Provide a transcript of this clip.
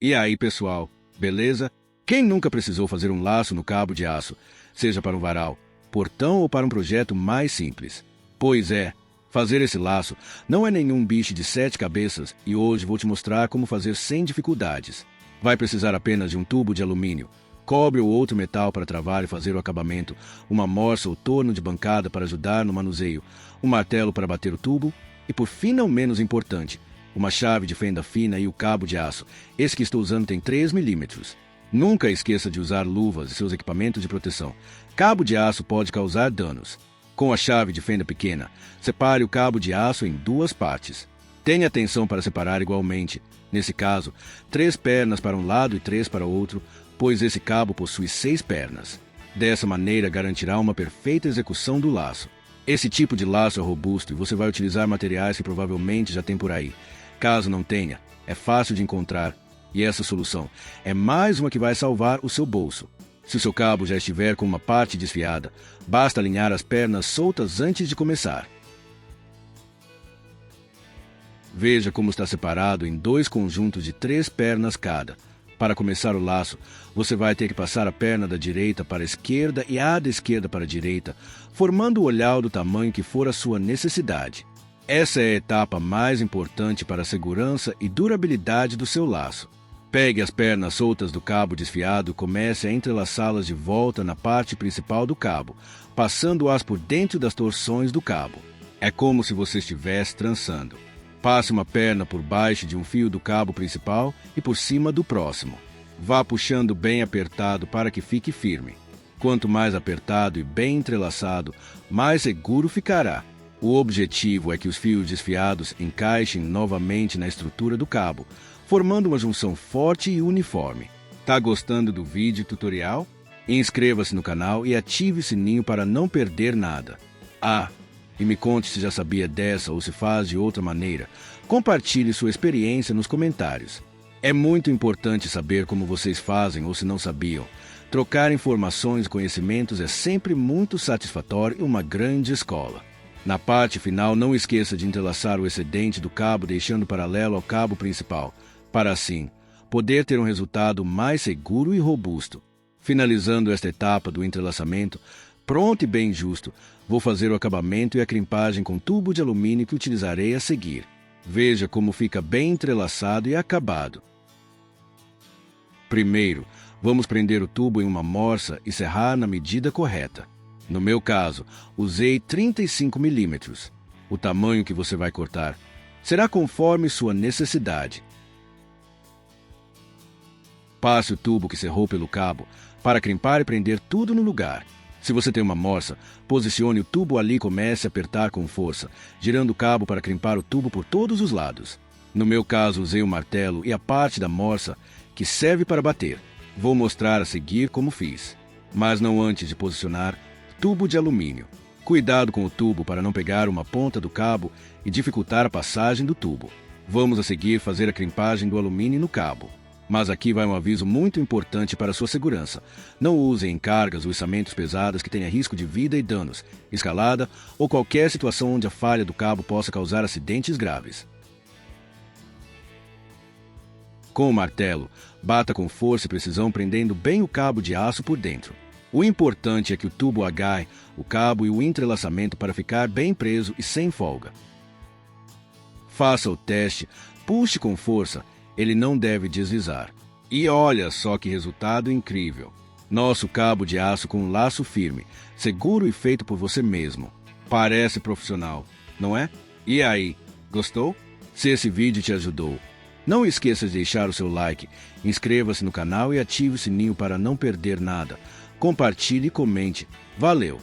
E aí, pessoal, beleza? Quem nunca precisou fazer um laço no cabo de aço, seja para um varal, portão ou para um projeto mais simples? Pois é, fazer esse laço não é nenhum bicho de 7 cabeças e hoje vou te mostrar como fazer sem dificuldades. Vai precisar apenas de um tubo de alumínio, cobre ou outro metal para travar e fazer o acabamento, uma morsa ou torno de bancada para ajudar no manuseio, um martelo para bater o tubo e, por fim, não menos importante, uma chave de fenda fina e o cabo de aço. Esse que estou usando tem 3 milímetros. Nunca esqueça de usar luvas e seus equipamentos de proteção. Cabo de aço pode causar danos. Com a chave de fenda pequena, separe o cabo de aço em 2 partes. Tenha atenção para separar igualmente. Nesse caso, 3 pernas para um lado e 3 para o outro, pois esse cabo possui 6 pernas. Dessa maneira, garantirá uma perfeita execução do laço. Esse tipo de laço é robusto e você vai utilizar materiais que provavelmente já tem por aí. Caso não tenha, é fácil de encontrar. E essa solução é mais uma que vai salvar o seu bolso. Se o seu cabo já estiver com uma parte desfiada, basta alinhar as pernas soltas antes de começar. Veja como está separado em 2 conjuntos de 3 pernas cada. Para começar o laço, você vai ter que passar a perna da direita para a esquerda e a da esquerda para a direita, formando o olhar do tamanho que for a sua necessidade. Essa é a etapa mais importante para a segurança e durabilidade do seu laço. Pegue as pernas soltas do cabo desfiado e comece a entrelaçá-las de volta na parte principal do cabo, passando-as por dentro das torções do cabo. É como se você estivesse trançando. Passe uma perna por baixo de um fio do cabo principal e por cima do próximo. Vá puxando bem apertado para que fique firme. Quanto mais apertado e bem entrelaçado, mais seguro ficará. O objetivo é que os fios desfiados encaixem novamente na estrutura do cabo, formando uma junção forte e uniforme. Tá gostando do vídeo tutorial? Inscreva-se no canal e ative o sininho para não perder nada. E me conte se já sabia dessa ou se faz de outra maneira. Compartilhe sua experiência nos comentários. É muito importante saber como vocês fazem ou se não sabiam. Trocar informações e conhecimentos é sempre muito satisfatório e uma grande escola. Na parte final, não esqueça de entrelaçar o excedente do cabo deixando paralelo ao cabo principal, para assim poder ter um resultado mais seguro e robusto. Finalizando esta etapa do entrelaçamento, pronto e bem justo, vou fazer o acabamento e a crimpagem com tubo de alumínio que utilizarei a seguir. Veja como fica bem entrelaçado e acabado. Primeiro, vamos prender o tubo em uma morsa e serrar na medida correta. No meu caso, usei 35 milímetros. O tamanho que você vai cortar será conforme sua necessidade. Passe o tubo que serrou pelo cabo para crimpar e prender tudo no lugar. Se você tem uma morsa, posicione o tubo ali e comece a apertar com força, girando o cabo para crimpar o tubo por todos os lados. No meu caso, usei o martelo e a parte da morsa que serve para bater. Vou mostrar a seguir como fiz, mas não antes de posicionar tubo de alumínio. Cuidado com o tubo para não pegar uma ponta do cabo e dificultar a passagem do tubo. Vamos a seguir fazer a crimpagem do alumínio no cabo. Mas aqui vai um aviso muito importante para sua segurança. Não use em cargas ou içamentos pesados que tenha risco de vida e danos, escalada ou qualquer situação onde a falha do cabo possa causar acidentes graves. Com o martelo, bata com força e precisão prendendo bem o cabo de aço por dentro. O importante é que o tubo agarre o cabo e o entrelaçamento para ficar bem preso e sem folga. Faça o teste, puxe com força, ele não deve deslizar. E olha só que resultado incrível! Nosso cabo de aço com um laço firme, seguro e feito por você mesmo. Parece profissional, não é? E aí, gostou? Se esse vídeo te ajudou, não esqueça de deixar o seu like, inscreva-se no canal e ative o sininho para não perder nada. Compartilhe e comente. Valeu!